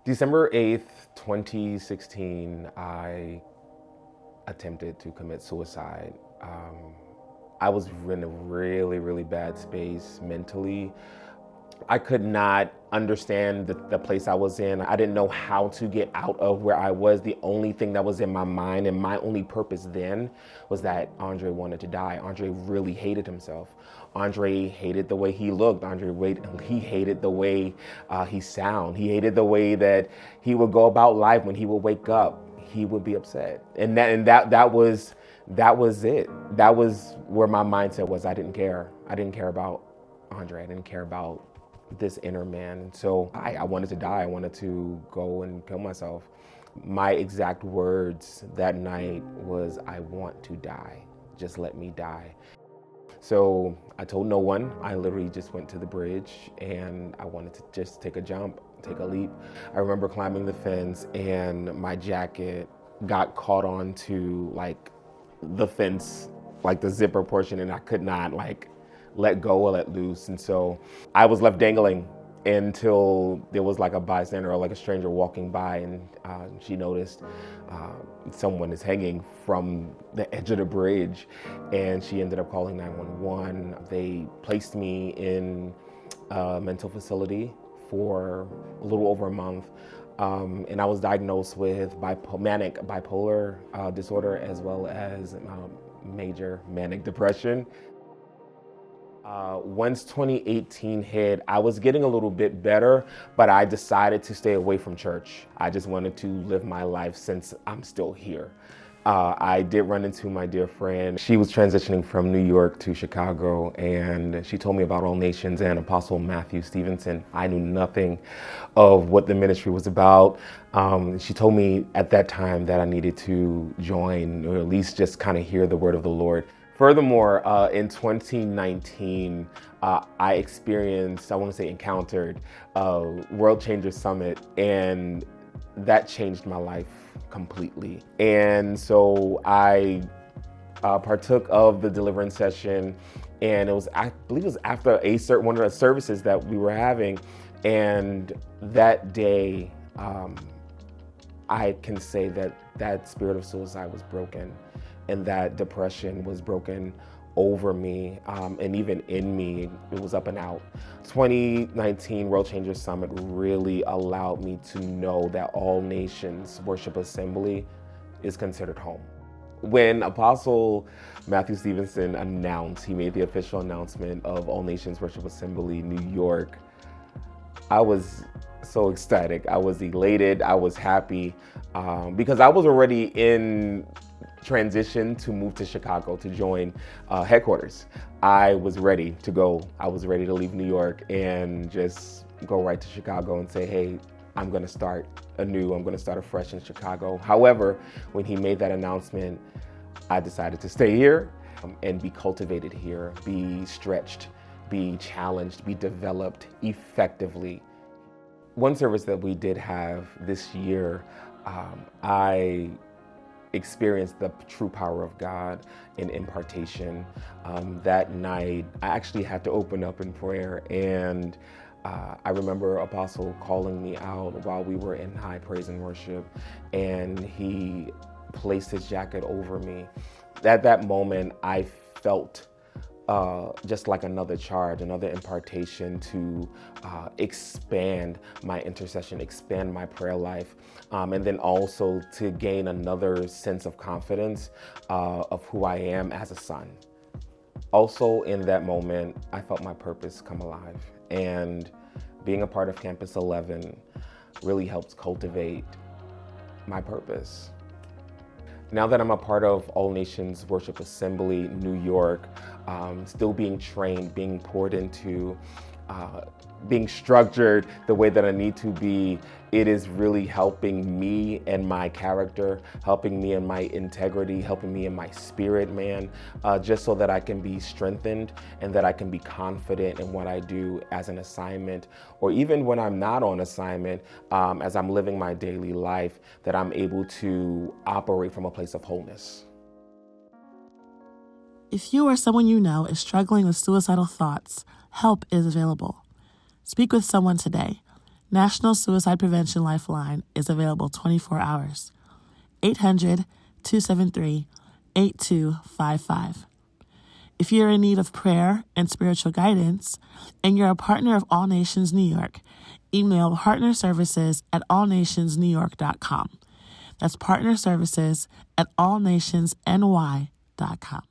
December 8th, 2016, I attempted to commit suicide. I was in a really, really bad space mentally. I could not understand the place I was in. I didn't know how to get out of where I was. The only thing that was in my mind and my only purpose then was that Andre wanted to die. Andre really hated himself. Andre hated the way he looked. He hated the way he sound. He hated the way that he would go about life. When he would wake up, he would be upset. And that was it. That was where my mindset was. I didn't care. I didn't care about Andre. I didn't care about this inner man. And so I wanted to die. I wanted to go and kill myself. My exact words that night was, I want to die. Just let me die. So I told no one. I literally just went to the bridge and I wanted to just take a jump, take a leap. I remember climbing the fence and my jacket got caught onto like the fence, like the zipper portion, and I could not like let go or let loose. And so I was left dangling until there was like a bystander or like a stranger walking by, and she noticed someone is hanging from the edge of the bridge, and she ended up calling 911. They placed me in a mental facility for a little over a month. And I was diagnosed with manic bipolar disorder as well as major manic depression. Once 2018 hit, I was getting a little bit better, but I decided to stay away from church. I just wanted to live my life since I'm still here. I did run into my dear friend. She was transitioning from New York to Chicago, and she told me about All Nations and Apostle Matthew Stevenson. I knew nothing of what the ministry was about. She told me at that time that I needed to join, or at least just kind of hear the word of the Lord. Furthermore, in 2019, I experienced, I want to say encountered, World Changer Summit, and that changed my life completely. And so I partook of the deliverance session, and I believe it was after one of the services that we were having, and that day, I can say that that spirit of suicide was broken, and that depression was broken over me, and even in me, it was up and out. 2019 World Changers Summit really allowed me to know that All Nations Worship Assembly is considered home. When Apostle Matthew Stevenson he made the official announcement of All Nations Worship Assembly New York, I was so ecstatic. I was elated. I was happy because I was already in transition to move to Chicago to join headquarters. I was ready to go. I was ready to leave New York and just go right to Chicago and say, hey, I'm going to start anew. I'm going to start afresh in Chicago. However, when he made that announcement, I decided to stay here and be cultivated here, be stretched, be challenged, be developed effectively. One service that we did have this year, I experienced the true power of God in impartation. That night, I actually had to open up in prayer, and I remember Apostle calling me out while we were in high praise and worship, and he placed his jacket over me. At that moment, I felt just like another charge, another impartation to expand my intercession, expand my prayer life, and then also to gain another sense of confidence of who I am as a son. Also in that moment, I felt my purpose come alive, and being a part of Campus 11 really helps cultivate my purpose. Now that I'm a part of All Nations Worship Assembly, New York, still being trained, being poured into, being structured the way that I need to be, it is really helping me and my character, helping me in my integrity, helping me in my spirit, man, just so that I can be strengthened and that I can be confident in what I do as an assignment, or even when I'm not on assignment, as I'm living my daily life, that I'm able to operate from a place of wholeness. If you or someone you know is struggling with suicidal thoughts, help is available. Speak with someone today. National Suicide Prevention Lifeline is available 24 hours. 800-273-8255. If you're in need of prayer and spiritual guidance, and you're a partner of All Nations New York, email partnerservices@allnationsnewyork.com. That's partnerservices@allnationsny.com.